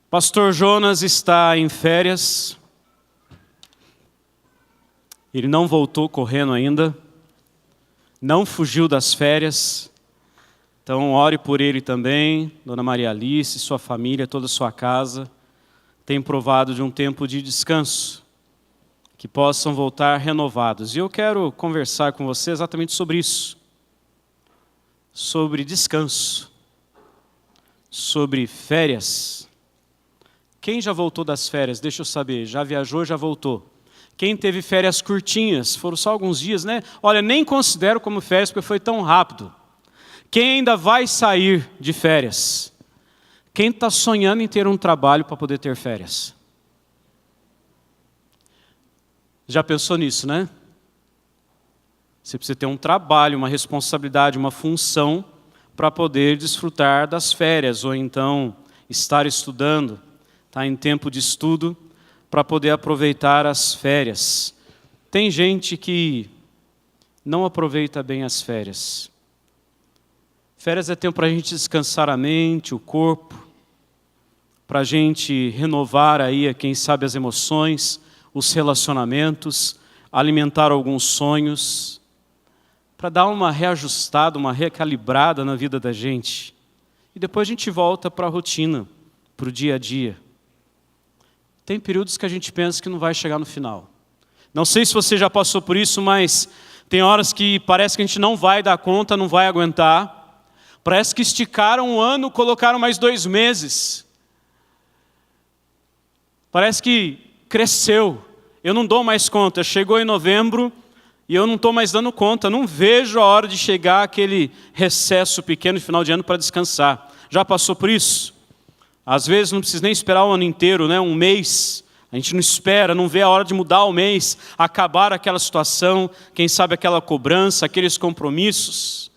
Pastor Jonas está em férias. Ele não voltou correndo ainda. Não fugiu das férias. Então ore por ele também, Dona Maria Alice, sua família, toda a sua casa. Tem provado de um tempo de descanso. Que possam voltar renovados. E eu quero conversar com você exatamente sobre isso. Sobre descanso. Sobre férias. Quem já voltou das férias? Deixa eu saber. Já viajou, já voltou. Quem teve férias curtinhas? Foram só alguns dias, né? Olha, nem considero como férias porque foi tão rápido. Quem ainda vai sair de férias? Quem está sonhando em ter um trabalho para poder ter férias? Já pensou nisso, né? Você precisa ter um trabalho, uma responsabilidade, uma função para poder desfrutar das férias, ou então estar estudando, estar em tempo de estudo, para poder aproveitar as férias. Tem gente que não aproveita bem as férias. Férias é tempo para a gente descansar a mente, o corpo, para a gente renovar aí, quem sabe, as emoções, os relacionamentos, alimentar alguns sonhos, para dar uma reajustada, uma recalibrada na vida da gente. E depois a gente volta para a rotina, para o dia a dia. Tem períodos que a gente pensa que não vai chegar no final. Não sei se você já passou por isso, mas tem horas que parece que a gente não vai dar conta, não vai aguentar. Parece que esticaram um ano, colocaram mais 2 meses. Parece que cresceu. Eu não dou mais conta. Chegou em novembro e eu não estou mais dando conta. Não vejo a hora de chegar aquele recesso pequeno de final de ano para descansar. Já passou por isso? Às vezes não precisa nem esperar o ano inteiro, né? Um mês. A gente não espera, não vê a hora de mudar o mês, acabar aquela situação, quem sabe aquela cobrança, aqueles compromissos.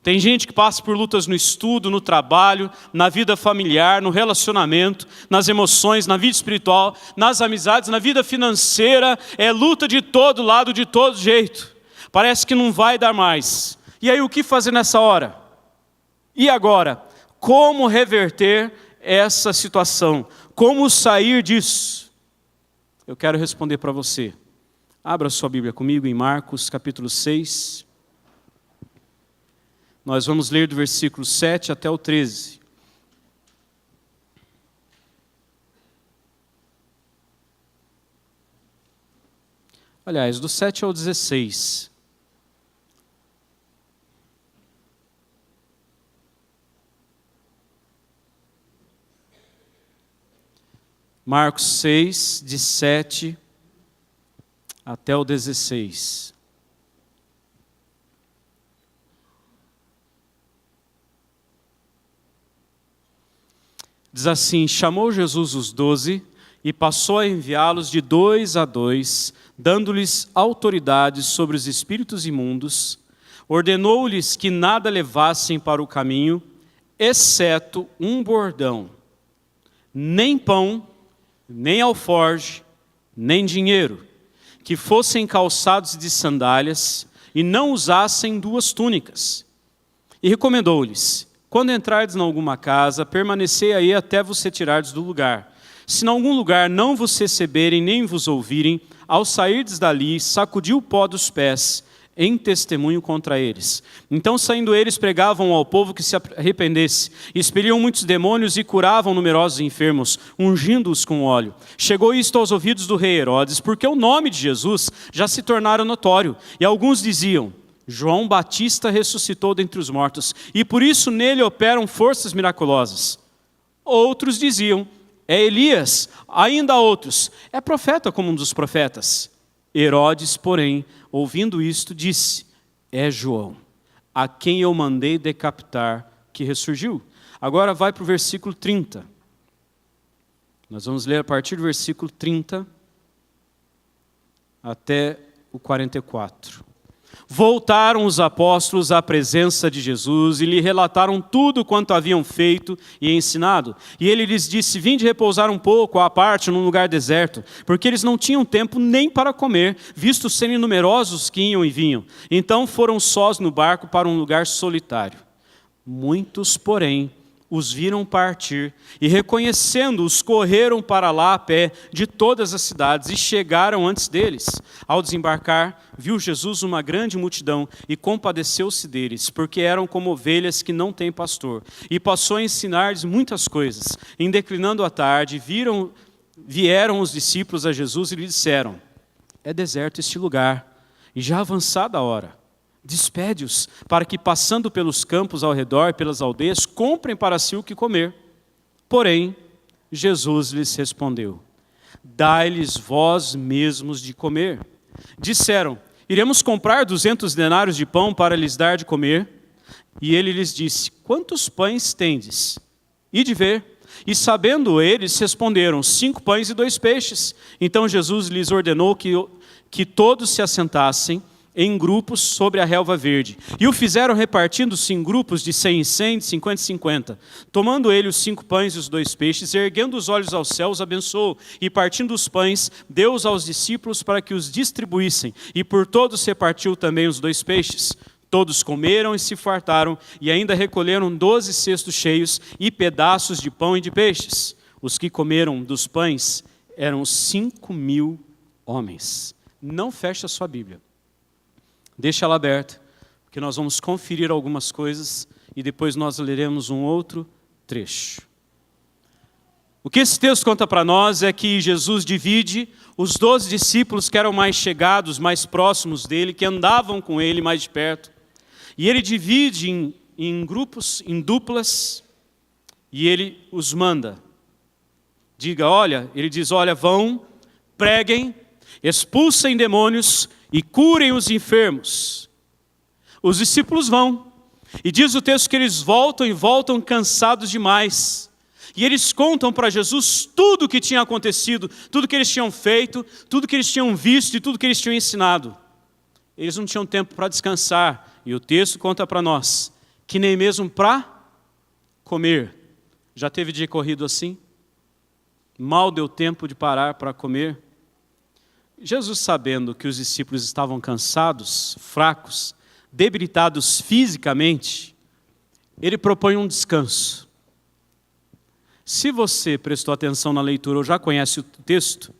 Tem gente que passa por lutas no estudo, no trabalho, na vida familiar, no relacionamento, nas emoções, na vida espiritual, nas amizades, na vida financeira. É luta de todo lado, de todo jeito. Parece que não vai dar mais. E aí o que fazer nessa hora? E agora? Como reverter essa situação? Como sair disso? Eu quero responder para você. Abra sua Bíblia comigo em Marcos capítulo 6. Nós vamos ler do versículo 7 até o 13. Aliás, do 7 ao 16. Marcos 6, de 7 até o 16. Diz assim: chamou Jesus os 12 e passou a enviá-los de 2 a 2, dando-lhes autoridade sobre os espíritos imundos. Ordenou-lhes que nada levassem para o caminho, exceto um bordão, nem pão, nem alforge, nem dinheiro, que fossem calçados de sandálias e não usassem 2 túnicas. E recomendou-lhes: quando entrardes em alguma casa, permanecei aí até vos retirardes do lugar. Se em algum lugar não vos receberem nem vos ouvirem, ao sairdes dali, sacudi o pó dos pés, em testemunho contra eles. Então, saindo eles, pregavam ao povo que se arrependesse. Expeliam muitos demônios e curavam numerosos enfermos, ungindo-os com óleo. Chegou isto aos ouvidos do rei Herodes, porque o nome de Jesus já se tornara notório. E alguns diziam: João Batista ressuscitou dentre os mortos, e por isso nele operam forças miraculosas. Outros diziam: é Elias. Ainda outros: é profeta como um dos profetas. Herodes, porém, ouvindo isto, disse: é João, a quem eu mandei decapitar, que ressurgiu. Agora vai para o versículo 30. Nós vamos ler a partir do versículo 30 até o 44. Voltaram os apóstolos à presença de Jesus e lhe relataram tudo quanto haviam feito e ensinado. E ele lhes disse: vinde repousar um pouco à parte num lugar deserto, porque eles não tinham tempo nem para comer, visto serem numerosos que iam e vinham. Então foram sós no barco para um lugar solitário. Muitos, porém, os viram partir e, reconhecendo-os, correram para lá a pé de todas as cidades e chegaram antes deles. Ao desembarcar, viu Jesus uma grande multidão e compadeceu-se deles, porque eram como ovelhas que não têm pastor. E passou a ensinar-lhes muitas coisas. Em declinando a tarde, vieram os discípulos a Jesus e lhe disseram: é deserto este lugar, e já avançada a hora. Despede-os, para que, passando pelos campos ao redor e pelas aldeias, comprem para si o que comer. Porém, Jesus lhes respondeu: dai-lhes vós mesmos de comer. Disseram: iremos comprar 200 denários de pão para lhes dar de comer. E ele lhes disse: quantos pães tendes? Ide ver. E sabendo eles, responderam: 5 pães e 2 peixes. Então Jesus lhes ordenou que todos se assentassem em grupos sobre a relva verde. E o fizeram repartindo-se em grupos de 100 em 100, de 50 em 50. Tomando ele os 5 pães e os 2 peixes, erguendo os olhos aos céus, abençoou. E partindo os pães, deu-os aos discípulos para que os distribuíssem. E por todos repartiu também os 2 peixes. Todos comeram e se fartaram, e ainda recolheram 12 cestos cheios e pedaços de pão e de peixes. Os que comeram dos pães eram 5.000 homens. Não feche a sua Bíblia. Deixa ela aberta, porque nós vamos conferir algumas coisas e depois nós leremos um outro trecho. O que esse texto conta para nós é que Jesus divide os 12 discípulos que eram mais chegados, mais próximos dele, que andavam com ele mais de perto. E ele divide em grupos, em duplas, e ele os manda. Ele diz, olha, vão, preguem, expulsem demônios e curem os enfermos. Os discípulos vão. E diz o texto que eles voltam e voltam cansados demais. E eles contam para Jesus tudo o que tinha acontecido, tudo que eles tinham feito, tudo que eles tinham visto e tudo que eles tinham ensinado. Eles não tinham tempo para descansar. E o texto conta para nós que nem mesmo para comer. Já teve dia corrido assim? Mal deu tempo de parar para comer. Jesus, sabendo que os discípulos estavam cansados, fracos, debilitados fisicamente, ele propõe um descanso. Se você prestou atenção na leitura ou já conhece o texto,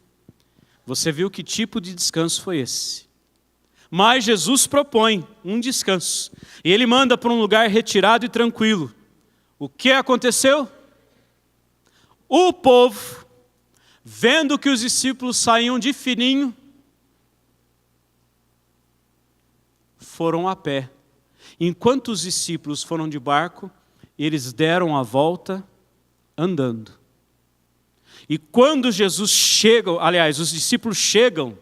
você viu que tipo de descanso foi esse. Mas Jesus propõe um descanso. E ele manda para um lugar retirado e tranquilo. O que aconteceu? O povo, vendo que os discípulos saíam de fininho, foram a pé. Enquanto os discípulos foram de barco, eles deram a volta andando. E quando Jesus chega, os discípulos chegam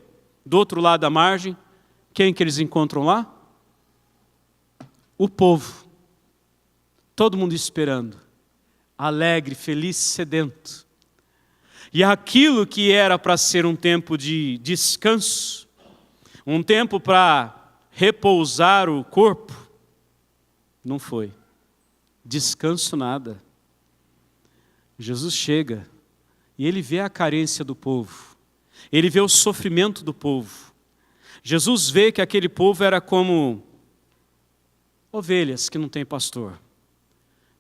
do outro lado da margem, quem que eles encontram lá? O povo. Todo mundo esperando. Alegre, feliz, sedento. E aquilo que era para ser um tempo de descanso, um tempo para repousar o corpo, não foi. Descanso nada. Jesus chega e ele vê a carência do povo. Ele vê o sofrimento do povo. Jesus vê que aquele povo era como ovelhas que não têm pastor.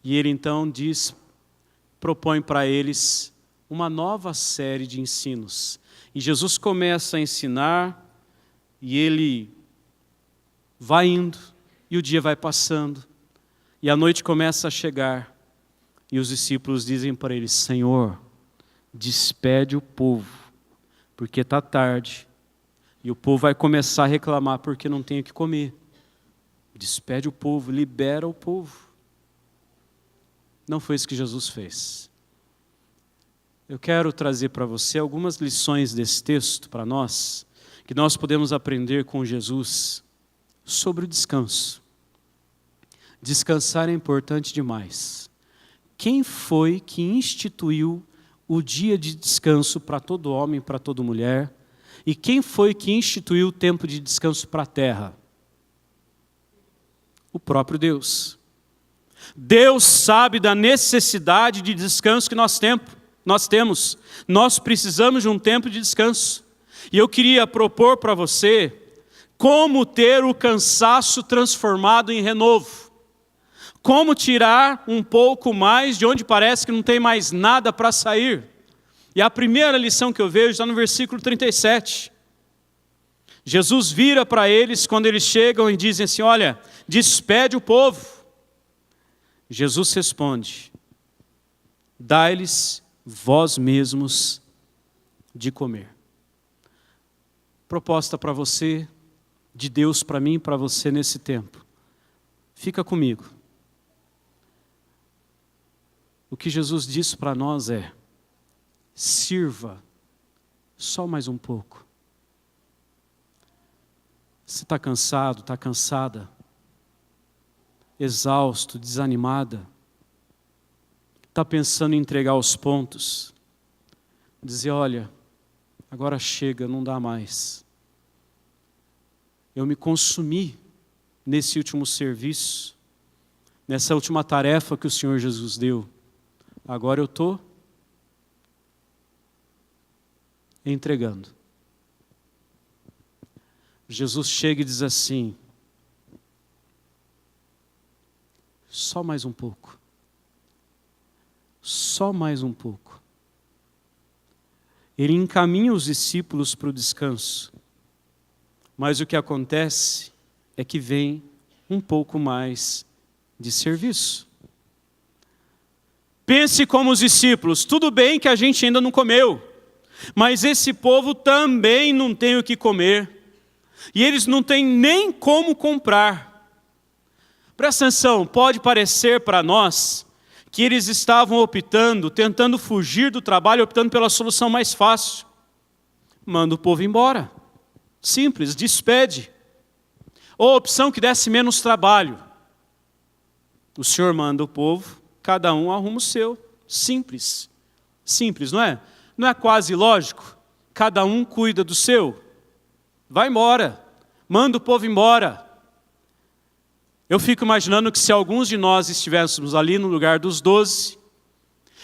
E ele então propõe para eles uma nova série de ensinos. E Jesus começa a ensinar e ele vai indo e o dia vai passando. E a noite começa a chegar e os discípulos dizem para ele: Senhor, despede o povo, porque está tarde. E o povo vai começar a reclamar porque não tem o que comer. Despede o povo, libera o povo. Não foi isso que Jesus fez. Eu quero trazer para você algumas lições desse texto para nós, que nós podemos aprender com Jesus sobre o descanso. Descansar é importante demais. Quem foi que instituiu o dia de descanso para todo homem, para toda mulher? E quem foi que instituiu o tempo de descanso para a terra? O próprio Deus. Deus sabe da necessidade de descanso que nós temos. Nós precisamos de um tempo de descanso. E eu queria propor para você como ter o cansaço transformado em renovo. Como tirar um pouco mais de onde parece que não tem mais nada para sair? E a primeira lição que eu vejo está no versículo 37. Jesus vira para eles quando eles chegam e dizem assim: olha, despede o povo. Jesus responde: dai-lhes vós mesmos de comer. Proposta para você, de Deus para mim e para você nesse tempo. Fica comigo. O que Jesus disse para nós é: sirva só mais um pouco. Você está cansado, está cansada, exausto, desanimada, está pensando em entregar os pontos, dizer: olha, agora chega, não dá mais. Eu me consumi nesse último serviço, nessa última tarefa que o Senhor Jesus deu. Agora eu estou entregando. Jesus chega e diz assim: só mais um pouco. Só mais um pouco. Ele encaminha os discípulos para o descanso. Mas o que acontece é que vem um pouco mais de serviço. Pense como os discípulos: tudo bem que a gente ainda não comeu, mas esse povo também não tem o que comer. E eles não têm nem como comprar. Presta atenção, pode parecer para nós que eles estavam optando, tentando fugir do trabalho, optando pela solução mais fácil. Manda o povo embora. Simples, despede. Ou opção que desse menos trabalho. O Senhor manda o povo, cada um arruma o seu. Simples. Simples, não é? Não é quase lógico? Cada um cuida do seu. Vai embora. Manda o povo embora. Eu fico imaginando que se alguns de nós estivéssemos ali no lugar dos 12,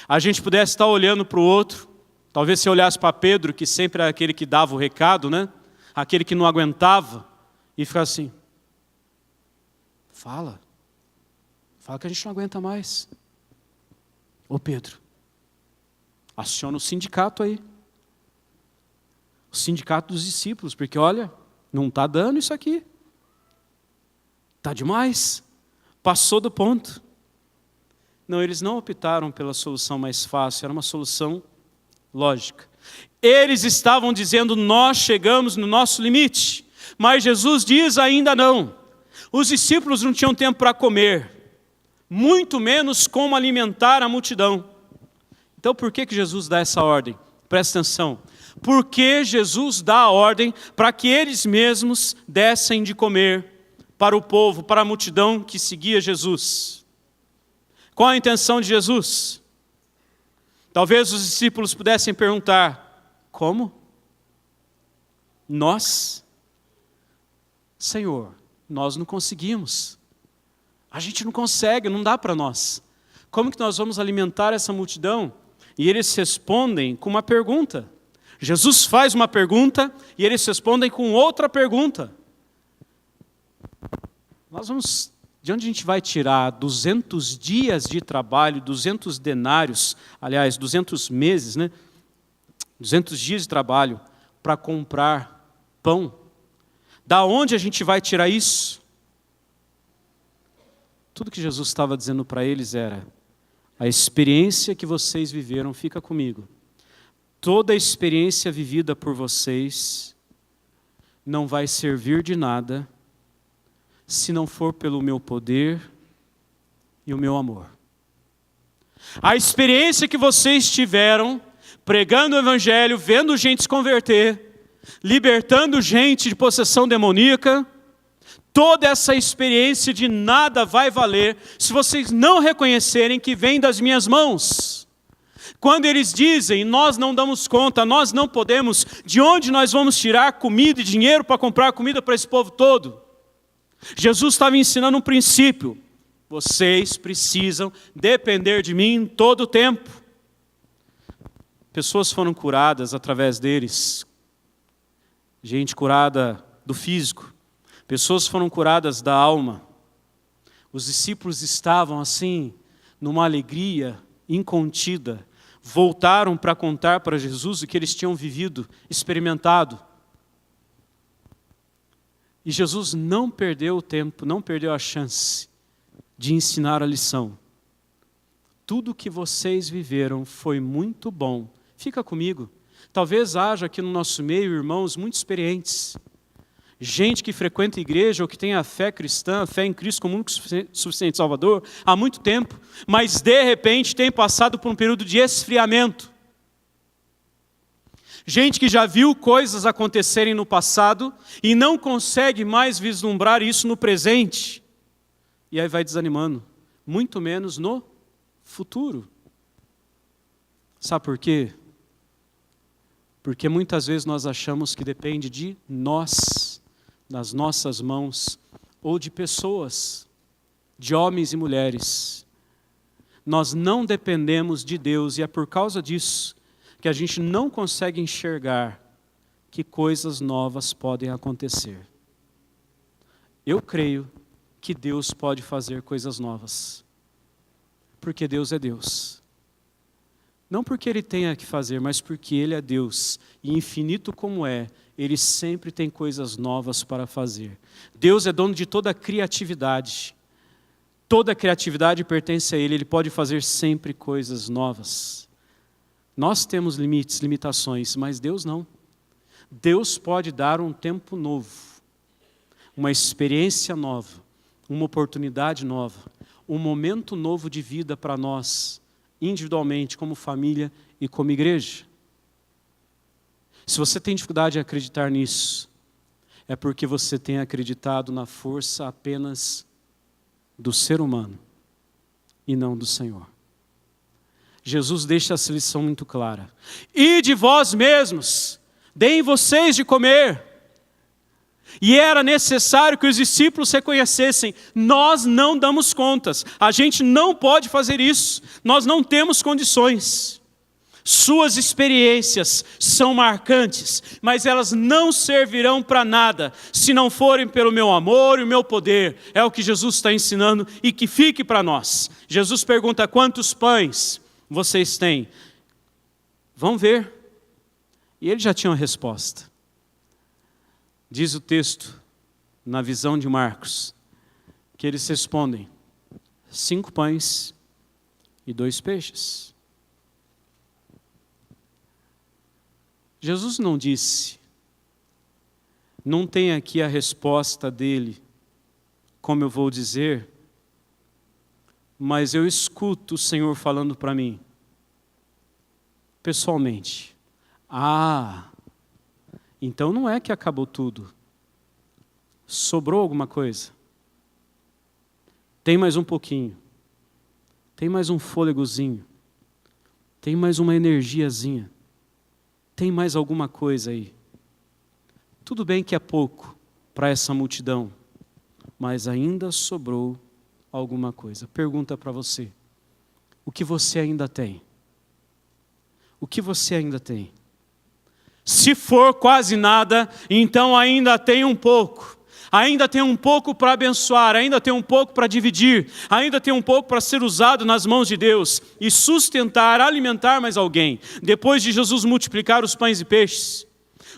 a gente pudesse estar olhando para o outro. Talvez se olhasse para Pedro, que sempre era aquele que dava o recado, né? Aquele que não aguentava, e ficar assim: fala que a gente não aguenta mais. Ô Pedro, aciona o sindicato aí, o sindicato dos discípulos, porque olha, não está dando isso aqui, está demais, passou do ponto. Não, eles não optaram pela solução mais fácil, era uma solução lógica. Eles estavam dizendo: nós chegamos no nosso limite. Mas Jesus diz: ainda não. Os discípulos não tinham tempo para comer, muito menos como alimentar a multidão. Então por que Jesus dá essa ordem? Presta atenção. Porque Jesus dá a ordem para que eles mesmos dessem de comer para o povo, para a multidão que seguia Jesus. Qual a intenção de Jesus? Talvez os discípulos pudessem perguntar: como? Nós? Senhor, nós não conseguimos. A gente não consegue, não dá para nós. Como que nós vamos alimentar essa multidão? E eles respondem com uma pergunta. Jesus faz uma pergunta e eles respondem com outra pergunta. De onde a gente vai tirar 200 dias de trabalho, 200 denários, aliás, 200 meses, né? 200 dias de trabalho para comprar pão? Da onde a gente vai tirar isso? Tudo que Jesus estava dizendo para eles era: a experiência que vocês viveram fica comigo. Toda a experiência vivida por vocês não vai servir de nada se não for pelo meu poder e o meu amor. A experiência que vocês tiveram pregando o evangelho, vendo gente se converter, libertando gente de possessão demoníaca, toda essa experiência de nada vai valer se vocês não reconhecerem que vem das minhas mãos. Quando eles dizem: nós não damos conta, nós não podemos, de onde nós vamos tirar comida e dinheiro para comprar comida para esse povo todo? Jesus estava ensinando um princípio: vocês precisam depender de mim todo o tempo. Pessoas foram curadas através deles, gente curada do físico, pessoas foram curadas da alma. Os discípulos estavam assim, numa alegria incontida. Voltaram para contar para Jesus o que eles tinham vivido, experimentado. E Jesus não perdeu o tempo, não perdeu a chance de ensinar a lição. Tudo que vocês viveram foi muito bom. Fica comigo. Talvez haja aqui no nosso meio irmãos muito experientes. Gente que frequenta a igreja ou que tem a fé cristã, a fé em Cristo como único suficiente Salvador, há muito tempo, mas de repente tem passado por um período de esfriamento. Gente que já viu coisas acontecerem no passado e não consegue mais vislumbrar isso no presente. E aí vai desanimando, muito menos no futuro. Sabe por quê? Porque muitas vezes nós achamos que depende de nós, das nossas mãos, ou de pessoas, de homens e mulheres. Nós não dependemos de Deus e é por causa disso que a gente não consegue enxergar que coisas novas podem acontecer. Eu creio que Deus pode fazer coisas novas, porque Deus é Deus. Não porque Ele tenha que fazer, mas porque Ele é Deus, e infinito como é, Ele sempre tem coisas novas para fazer. Deus é dono de toda a criatividade. Toda a criatividade pertence a Ele, Ele pode fazer sempre coisas novas. Nós temos limites, limitações, mas Deus não. Deus pode dar um tempo novo, uma experiência nova, uma oportunidade nova, um momento novo de vida para nós, individualmente, como família e como igreja. Se você tem dificuldade em acreditar nisso, é porque você tem acreditado na força apenas do ser humano e não do Senhor. Jesus deixa essa lição muito clara. E de vós mesmos, deem vocês de comer. E era necessário que os discípulos reconhecessem, nós não damos contas, a gente não pode fazer isso, nós não temos condições. Suas experiências são marcantes, mas elas não servirão para nada, se não forem pelo meu amor e o meu poder. É o que Jesus está ensinando e que fique para nós. Jesus pergunta, quantos pães vocês têm? Vão ver. E ele já tinha uma resposta. Diz o texto, na visão de Marcos, que eles respondem, 5 pães e 2 peixes. Jesus não disse, não tem aqui a resposta dele, como eu vou dizer, mas eu escuto o Senhor falando para mim, pessoalmente, então não é que acabou tudo. Sobrou alguma coisa? Tem mais um pouquinho. Tem mais um fôlegozinho. Tem mais uma energiazinha. Tem mais alguma coisa aí. Tudo bem que é pouco para essa multidão, mas ainda sobrou alguma coisa. Pergunta para você. O que você ainda tem? O que você ainda tem? Se for quase nada, então ainda tem um pouco. Ainda tem um pouco para abençoar, ainda tem um pouco para dividir, ainda tem um pouco para ser usado nas mãos de Deus e sustentar, alimentar mais alguém. Depois de Jesus multiplicar os pães e peixes,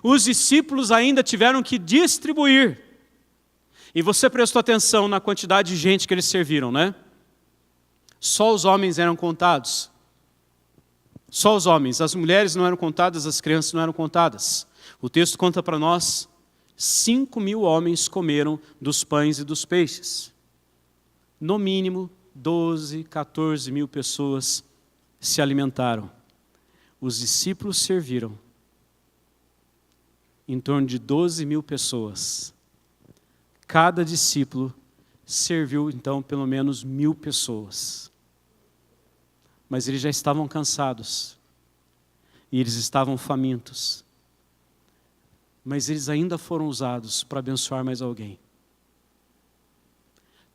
os discípulos ainda tiveram que distribuir. E você prestou atenção na quantidade de gente que eles serviram, né? Só os homens eram contados. Só os homens, as mulheres não eram contadas, as crianças não eram contadas. O texto conta para nós, 5.000 homens comeram dos pães e dos peixes. No mínimo, 12, 14 mil pessoas se alimentaram. Os discípulos serviram em torno de 12.000 pessoas. Cada discípulo serviu, então, pelo menos 1.000 pessoas. Mas eles já estavam cansados. E eles estavam famintos. Mas eles ainda foram usados para abençoar mais alguém.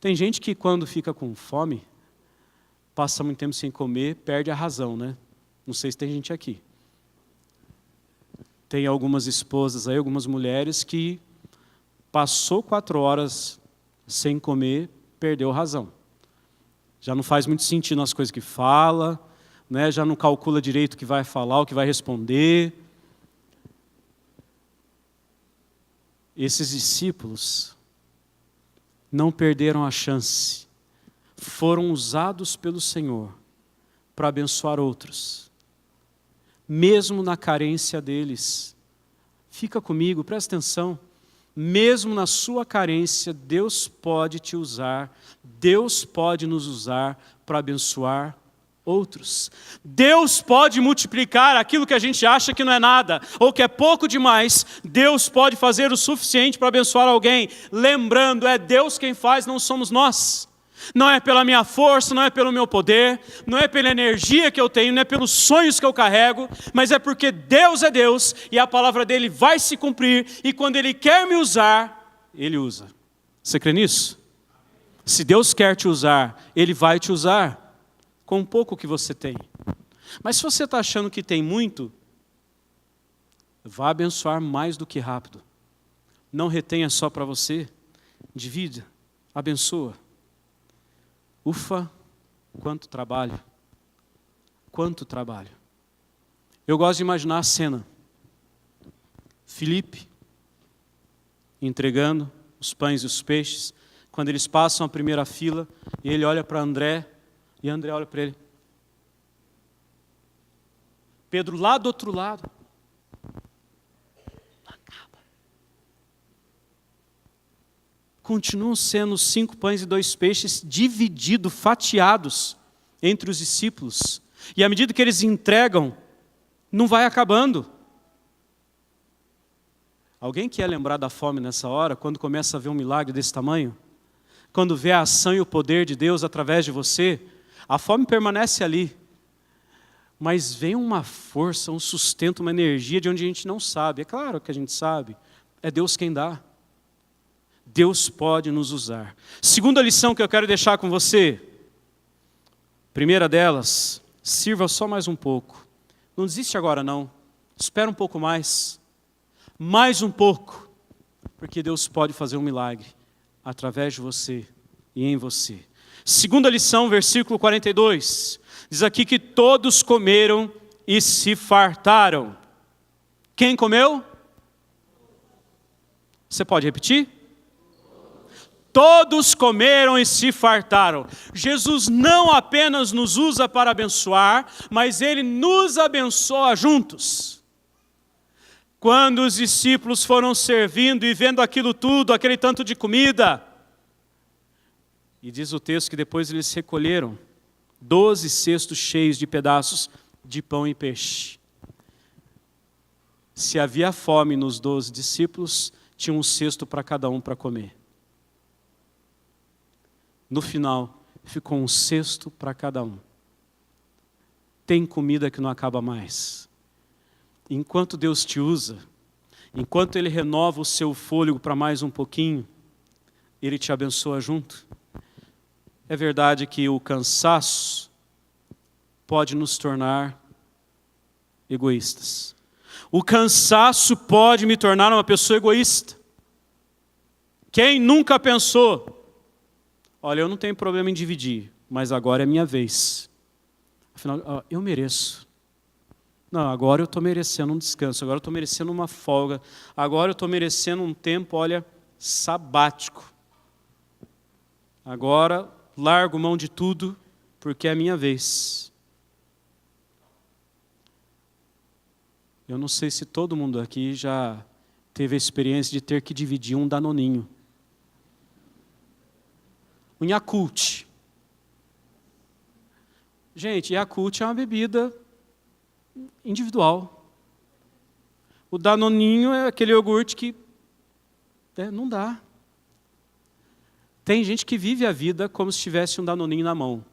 Tem gente que quando fica com fome, passa muito tempo sem comer, perde a razão, né? Não sei se tem gente aqui. Tem algumas esposas aí, algumas mulheres que passou 4 horas sem comer, perdeu a razão. Já não faz muito sentido nas coisas que fala, né? Já não calcula direito o que vai falar, o que vai responder. Esses discípulos não perderam a chance. Foram usados pelo Senhor para abençoar outros, mesmo na carência deles. Fica comigo, presta atenção. Mesmo na sua carência, Deus pode te usar, Deus pode nos usar para abençoar outros. Deus pode multiplicar aquilo que a gente acha que não é nada, ou que é pouco demais. Deus pode fazer o suficiente para abençoar alguém. Lembrando, é Deus quem faz, não somos nós. Não é pela minha força, não é pelo meu poder, não é pela energia que eu tenho, não é pelos sonhos que eu carrego, mas é porque Deus é Deus e a palavra dele vai se cumprir, e quando ele quer me usar, ele usa. Você crê nisso? Se Deus quer te usar, ele vai te usar com o pouco que você tem. Mas se você está achando que tem muito, vá abençoar mais do que rápido. Não retenha só para você, divida, abençoa. Ufa, quanto trabalho, quanto trabalho. Eu gosto de imaginar a cena. Filipe entregando os pães e os peixes, quando eles passam a primeira fila, e ele olha para André, e André olha para ele. Pedro lá do outro lado. Continuam sendo 5 pães e 2 peixes divididos, fatiados entre os discípulos. E à medida que eles entregam, não vai acabando. Alguém quer lembrar da fome nessa hora, quando começa a ver um milagre desse tamanho? Quando vê a ação e o poder de Deus através de você, a fome permanece ali. Mas vem uma força, um sustento, uma energia de onde a gente não sabe. É claro que a gente sabe, é Deus quem dá. Deus pode nos usar. Segunda lição que eu quero deixar com você. Primeira delas, sirva só mais um pouco. Não desiste agora não. Espera um pouco mais. Mais um pouco. Porque Deus pode fazer um milagre através de você e em você. Segunda lição, versículo 42. Diz aqui que todos comeram e se fartaram. Quem comeu? Você pode repetir? Todos comeram e se fartaram. Jesus não apenas nos usa para abençoar, mas Ele nos abençoa juntos. Quando os discípulos foram servindo e vendo aquilo tudo, aquele tanto de comida, e diz o texto que depois eles recolheram 12 cestos cheios de pedaços de pão e peixe. Se havia fome nos 12 discípulos, tinha um cesto para cada um para comer. No final, ficou um cesto para cada um. Tem comida que não acaba mais. Enquanto Deus te usa, enquanto Ele renova o seu fôlego para mais um pouquinho, Ele te abençoa junto. É verdade que o cansaço pode nos tornar egoístas. O cansaço pode me tornar uma pessoa egoísta. Quem nunca pensou? Olha, eu não tenho problema em dividir, mas agora é minha vez. Afinal, eu mereço. Não, agora eu estou merecendo um descanso, agora eu estou merecendo uma folga, agora eu estou merecendo um tempo, olha, sabático. Agora largo mão de tudo, porque é a minha vez. Eu não sei se todo mundo aqui já teve a experiência de ter que dividir um danoninho. Um Yakult. Gente, Yakult é uma bebida individual. O danoninho é aquele iogurte que não dá. Tem gente que vive a vida como se tivesse um danoninho na mão.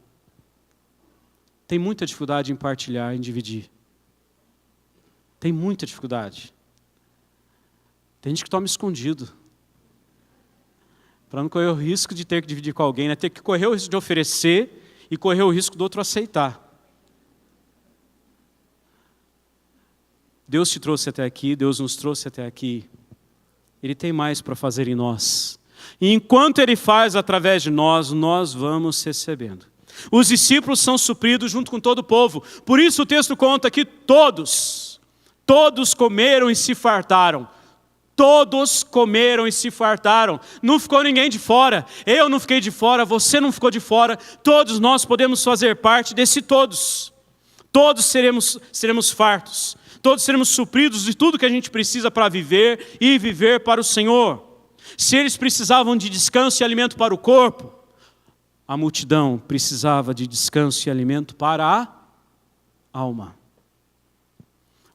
Tem muita dificuldade em partilhar, em dividir. Tem muita dificuldade. Tem gente que toma escondido. Para não correr o risco de ter que dividir com alguém, né? Ter que correr o risco de oferecer e correr o risco do outro aceitar. Deus te trouxe até aqui, Deus nos trouxe até aqui. Ele tem mais para fazer em nós. E enquanto Ele faz através de nós, nós vamos recebendo. Os discípulos são supridos junto com todo o povo. Por isso o texto conta que todos comeram e se fartaram. Todos comeram e se fartaram. Não ficou ninguém de fora. Eu não fiquei de fora, você não ficou de fora. Todos nós podemos fazer parte desse todos. Todos seremos fartos. Todos seremos supridos de tudo que a gente precisa para viver e viver para o Senhor. Se eles precisavam de descanso e alimento para o corpo, a multidão precisava de descanso e alimento para a alma.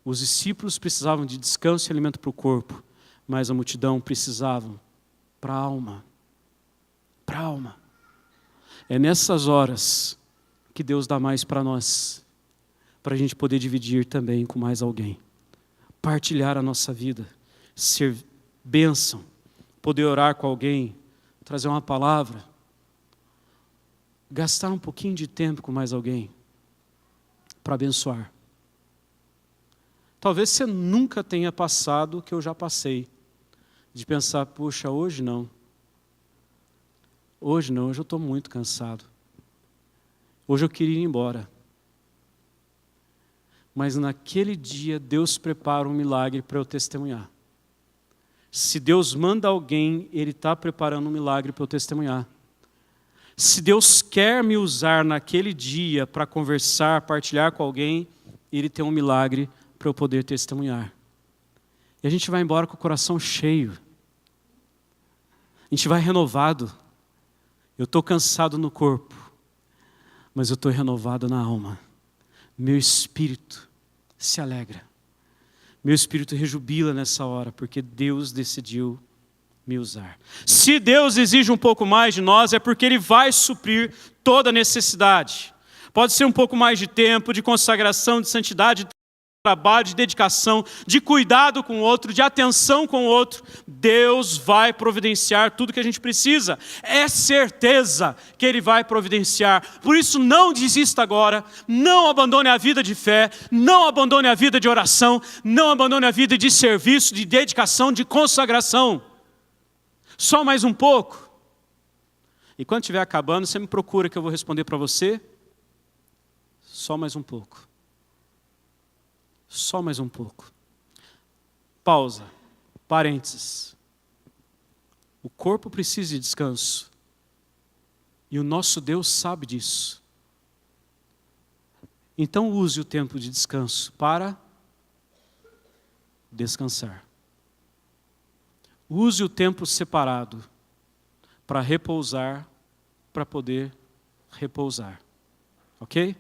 Os discípulos precisavam de descanso e alimento para o corpo, mas a multidão precisava para a alma. Para a alma. É nessas horas que Deus dá mais para nós, para a gente poder dividir também com mais alguém. Partilhar a nossa vida, ser bênção, poder orar com alguém, trazer uma palavra, gastar um pouquinho de tempo com mais alguém, para abençoar. Talvez você nunca tenha passado o que eu já passei, de pensar, puxa, hoje não, hoje eu estou muito cansado, hoje eu queria ir embora. Mas naquele dia Deus prepara um milagre para eu testemunhar. Se Deus manda alguém, Ele está preparando um milagre para eu testemunhar. Se Deus quer me usar naquele dia para conversar, partilhar com alguém, Ele tem um milagre para eu poder testemunhar. E a gente vai embora com o coração cheio. A gente vai renovado. Eu estou cansado no corpo, mas eu estou renovado na alma. Meu espírito se alegra. Meu espírito rejubila nessa hora, porque Deus decidiu me usar. Se Deus exige um pouco mais de nós, é porque Ele vai suprir toda necessidade. Pode ser um pouco mais de tempo, de consagração, de santidade, de trabalho, de dedicação, de cuidado com o outro, de atenção com o outro. Deus vai providenciar tudo que a gente precisa. É certeza que Ele vai providenciar. Por isso não desista agora, não abandone a vida de fé, não abandone a vida de oração, não abandone a vida de serviço, de dedicação, de consagração. Só mais um pouco. E quando estiver acabando, você me procura que eu vou responder para você. Só mais um pouco. Só mais um pouco. Pausa. Parênteses. O corpo precisa de descanso. E o nosso Deus sabe disso. Então use o tempo de descanso para descansar. Use o tempo separado para repousar, para poder repousar. Ok?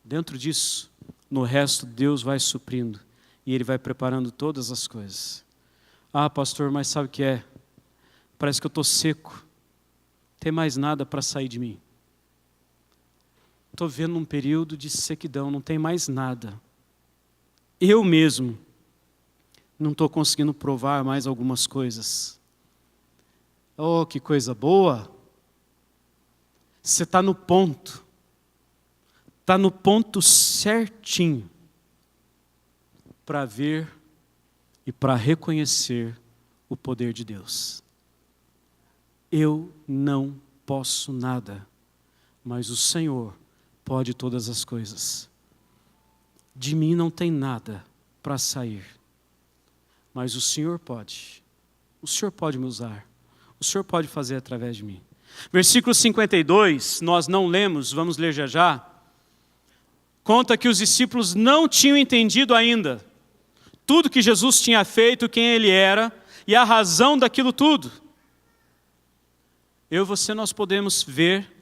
Dentro disso, no resto, Deus vai suprindo e Ele vai preparando todas as coisas. Ah, pastor, mas sabe o que é? Parece que eu estou seco. Não tem mais nada para sair de mim. Estou vendo um período de sequidão, não tem mais nada. Eu mesmo não estou conseguindo provar mais algumas coisas. Oh, que coisa boa! Você está no ponto. Está no ponto certinho para ver e para reconhecer o poder de Deus. Eu não posso nada, mas o Senhor pode todas as coisas. De mim não tem nada para sair, mas o Senhor pode. O Senhor pode me usar. O Senhor pode fazer através de mim. Versículo 52, nós não lemos, vamos ler já já. Conta que os discípulos não tinham entendido ainda tudo que Jesus tinha feito, quem Ele era e a razão daquilo tudo. Eu e você, nós podemos ver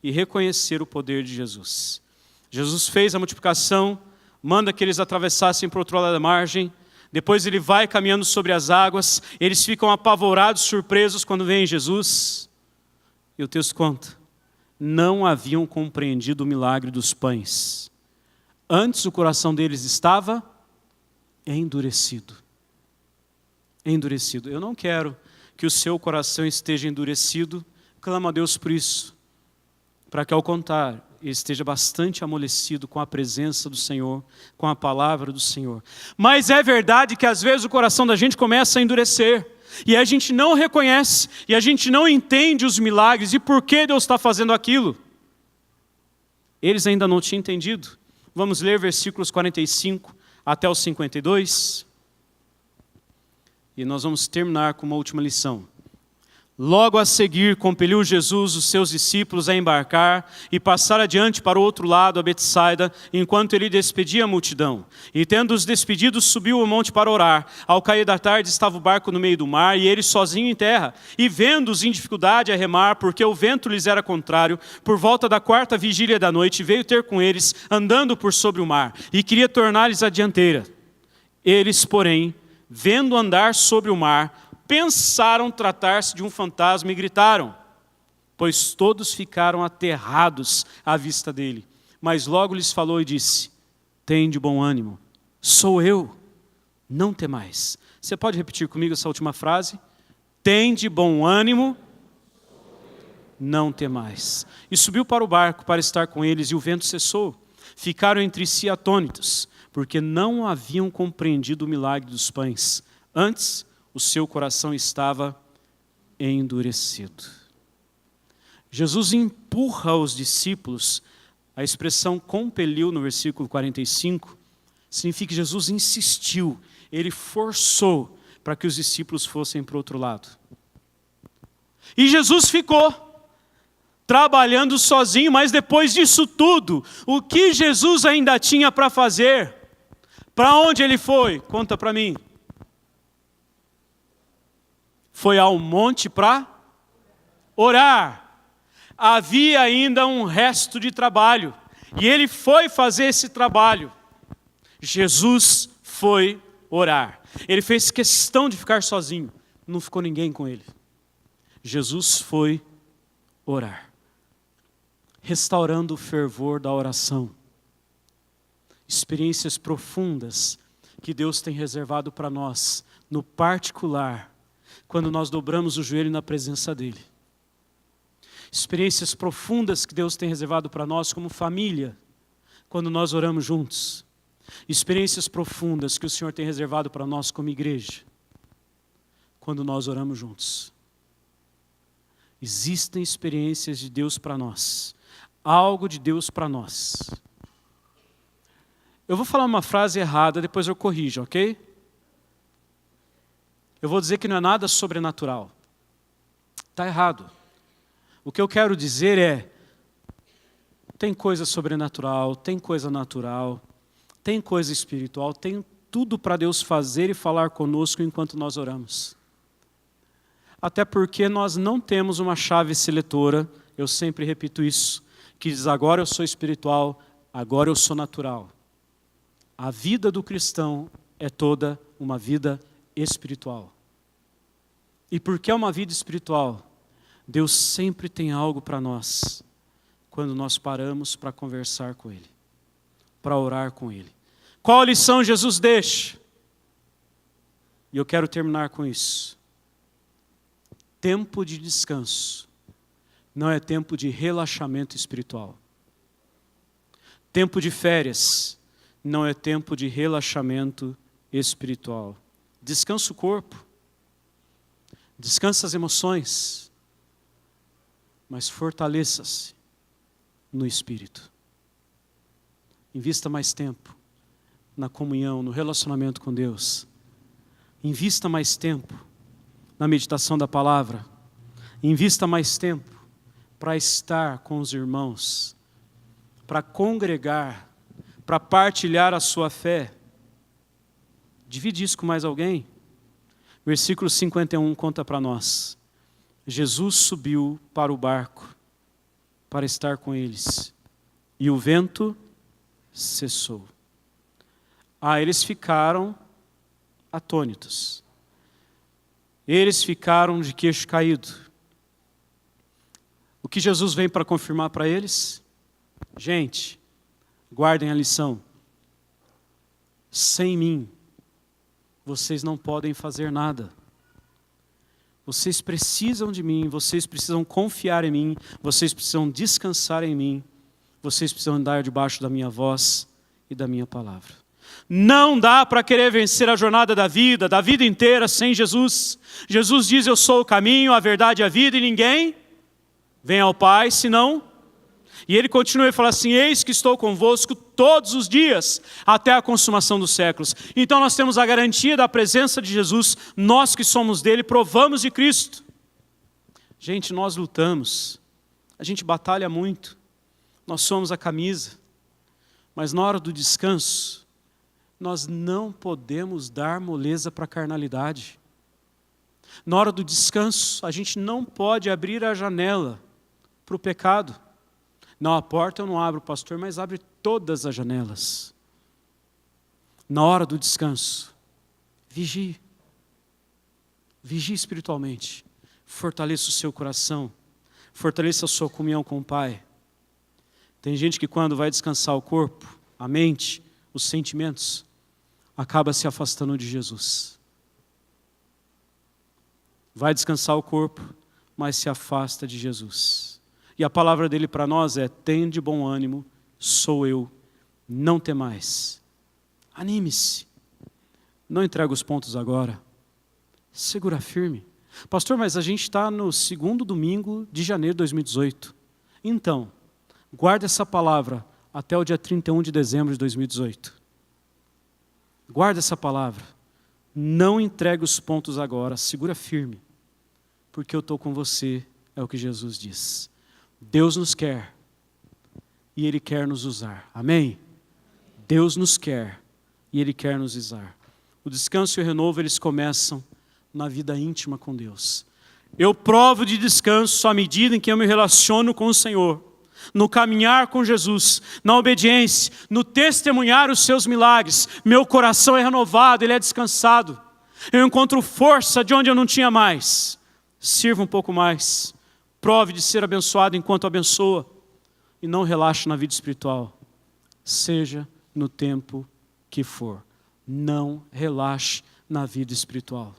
e reconhecer o poder de Jesus. Jesus fez a multiplicação, manda que eles atravessassem para o outro lado da margem, depois Ele vai caminhando sobre as águas, eles ficam apavorados, surpresos quando veem Jesus. E o texto conta, não haviam compreendido o milagre dos pães. Antes o coração deles estava endurecido. Endurecido. Eu não quero que o seu coração esteja endurecido. Clama a Deus por isso. Para que ao contar, ele esteja bastante amolecido com a presença do Senhor, com a palavra do Senhor. Mas é verdade que às vezes o coração da gente começa a endurecer. E a gente não reconhece, e a gente não entende os milagres e por que Deus está fazendo aquilo. Eles ainda não tinham entendido. Vamos ler versículos 45 até os 52. E nós vamos terminar com uma última lição. Logo a seguir, compeliu Jesus os seus discípulos a embarcar e passar adiante para o outro lado, a Betsaida, enquanto ele despedia a multidão. E tendo-os despedidos, subiu o monte para orar. Ao cair da tarde, estava o barco no meio do mar, e ele sozinho em terra. E vendo-os em dificuldade a remar, porque o vento lhes era contrário, por volta da 4ª vigília da noite, veio ter com eles, andando por sobre o mar, e queria tornar-lhes a dianteira. Eles, porém, vendo andar sobre o mar, pensaram tratar-se de um fantasma e gritaram, pois todos ficaram aterrados à vista dele. Mas logo lhes falou e disse, tende bom ânimo, sou eu, não temais. Você pode repetir comigo essa última frase? Tende bom ânimo, não temais. E subiu para o barco para estar com eles, e o vento cessou. Ficaram entre si atônitos, porque não haviam compreendido o milagre dos pães. Antes, o seu coração estava endurecido. Jesus empurra os discípulos, a expressão compeliu no versículo 45, significa que Jesus insistiu, ele forçou para que os discípulos fossem para o outro lado. E Jesus ficou trabalhando sozinho, mas depois disso tudo, o que Jesus ainda tinha para fazer? Para onde ele foi? Conta para mim. Foi ao monte para orar. Havia ainda um resto de trabalho. E ele foi fazer esse trabalho. Jesus foi orar. Ele fez questão de ficar sozinho. Não ficou ninguém com ele. Jesus foi orar. Restaurando o fervor da oração. Experiências profundas que Deus tem reservado para nós, no particular, quando nós dobramos o joelho na presença dEle. Experiências profundas que Deus tem reservado para nós como família, quando nós oramos juntos. Experiências profundas que o Senhor tem reservado para nós como igreja, quando nós oramos juntos. Existem experiências de Deus para nós, algo de Deus para nós. Eu vou falar uma frase errada, depois eu corrijo, ok? Eu vou dizer que não é nada sobrenatural. Está errado. O que eu quero dizer é, tem coisa sobrenatural, tem coisa natural, tem coisa espiritual, tem tudo para Deus fazer e falar conosco enquanto nós oramos. Até porque nós não temos uma chave seletora, eu sempre repito isso, que diz agora eu sou espiritual, agora eu sou natural. A vida do cristão é toda uma vida espiritual. E porque é uma vida espiritual, Deus sempre tem algo para nós, quando nós paramos para conversar com Ele, para orar com Ele. Qual a lição Jesus deixa? E eu quero terminar com isso. Tempo de descanso não é tempo de relaxamento espiritual. Tempo de férias não é tempo de relaxamento espiritual. Descansa o corpo, descansa as emoções, mas fortaleça-se no espírito. Invista mais tempo na comunhão, no relacionamento com Deus. Invista mais tempo na meditação da palavra. Invista mais tempo para estar com os irmãos, para congregar, para partilhar a sua fé. Divide isso com mais alguém. Versículo 51 conta para nós. Jesus subiu para o barco para estar com eles, e o vento cessou. Eles ficaram atônitos. Eles ficaram de queixo caído. O que Jesus vem para confirmar para eles? Gente, guardem a lição. Sem mim, vocês não podem fazer nada. Vocês precisam de mim, vocês precisam confiar em mim, vocês precisam descansar em mim, vocês precisam andar debaixo da minha voz e da minha palavra. Não dá para querer vencer a jornada da vida inteira sem Jesus. Jesus diz, eu sou o caminho, a verdade e a vida, e ninguém vem ao Pai senão. E ele continua e fala assim: eis que estou convosco todos os dias, até a consumação dos séculos. Então nós temos a garantia da presença de Jesus, nós que somos dele, provamos de Cristo. Gente, nós lutamos, a gente batalha muito, nós somos a camisa, mas na hora do descanso, nós não podemos dar moleza para a carnalidade. Na hora do descanso, a gente não pode abrir a janela para o pecado. Não, a porta eu não abro, pastor, mas abre todas as janelas. Na hora do descanso, vigie. Vigie espiritualmente. Fortaleça o seu coração. Fortaleça a sua comunhão com o Pai. Tem gente que quando vai descansar o corpo, a mente, os sentimentos, acaba se afastando de Jesus. Vai descansar o corpo, mas se afasta de Jesus. E a palavra dele para nós é: tende bom ânimo, sou eu, não temais. Anime-se. Não entrega os pontos agora. Segura firme. Pastor, mas a gente está no 2º domingo de janeiro de 2018. Então, guarda essa palavra até o dia 31 de dezembro de 2018. Guarda essa palavra. Não entregue os pontos agora. Segura firme. Porque eu estou com você, é o que Jesus diz. Deus nos quer e Ele quer nos usar. Amém? Deus nos quer e Ele quer nos usar. O descanso e o renovo, eles começam na vida íntima com Deus. Eu provo de descanso à medida em que eu me relaciono com o Senhor, no caminhar com Jesus, na obediência, no testemunhar os seus milagres. Meu coração é renovado, ele é descansado. Eu encontro força de onde eu não tinha mais. Sirva um pouco mais. Prove de ser abençoado enquanto abençoa. E não relaxe na vida espiritual. Seja no tempo que for. Não relaxe na vida espiritual.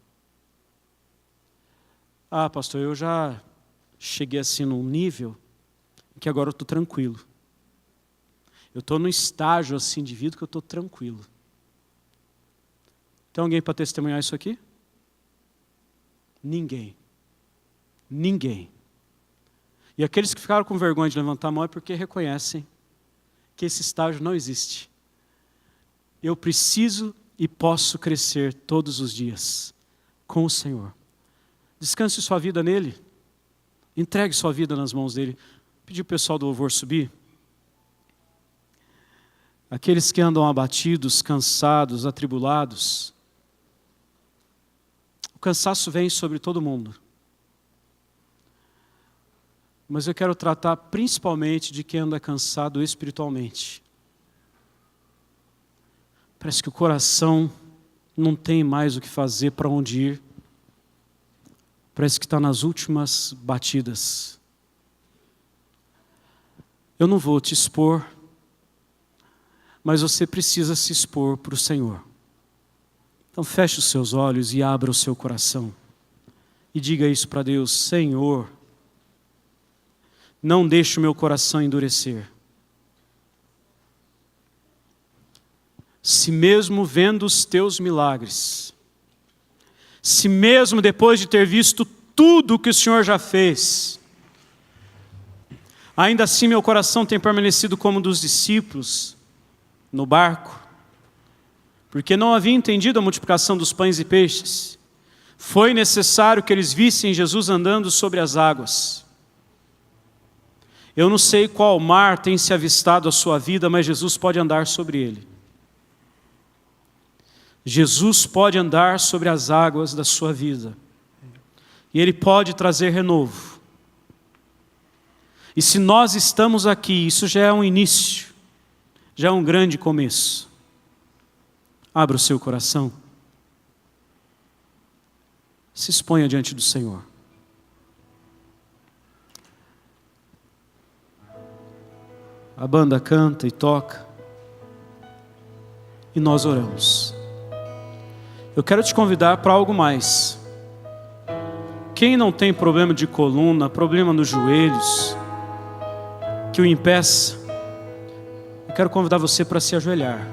Ah, pastor, eu já cheguei assim num nível que agora eu estou tranquilo. Eu estou num estágio assim de vida que eu estou tranquilo. Tem alguém para testemunhar isso aqui? Ninguém. Ninguém. E aqueles que ficaram com vergonha de levantar a mão é porque reconhecem que esse estágio não existe. Eu preciso e posso crescer todos os dias com o Senhor. Descanse sua vida nele. Entregue sua vida nas mãos dele. Pedir o pessoal do louvor subir. Aqueles que andam abatidos, cansados, atribulados. O cansaço vem sobre todo mundo. Mas eu quero tratar principalmente de quem anda cansado espiritualmente. Parece que o coração não tem mais o que fazer, para onde ir. Parece que está nas últimas batidas. Eu não vou te expor, mas você precisa se expor para o Senhor. Então feche os seus olhos e abra o seu coração. E diga isso para Deus: Senhor, não deixe o meu coração endurecer. Se mesmo vendo os teus milagres, se mesmo depois de ter visto tudo o que o Senhor já fez, ainda assim meu coração tem permanecido como dos discípulos no barco, porque não havia entendido a multiplicação dos pães e peixes. Foi necessário que eles vissem Jesus andando sobre as águas. Eu não sei qual mar tem se avistado à sua vida, mas Jesus pode andar sobre ele. Jesus pode andar sobre as águas da sua vida. E Ele pode trazer renovo. E se nós estamos aqui, isso já é um início, já é um grande começo. Abra o seu coração. Se exponha diante do Senhor. A banda canta e toca. E nós oramos. Eu quero te convidar para algo mais. Quem não tem problema de coluna, problema nos joelhos, que o impeça, eu quero convidar você para se ajoelhar.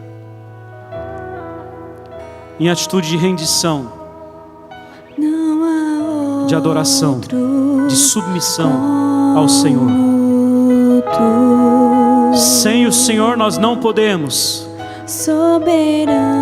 Em atitude de rendição, de adoração, de submissão ao Senhor. Sem o Senhor nós não podemos. Soberano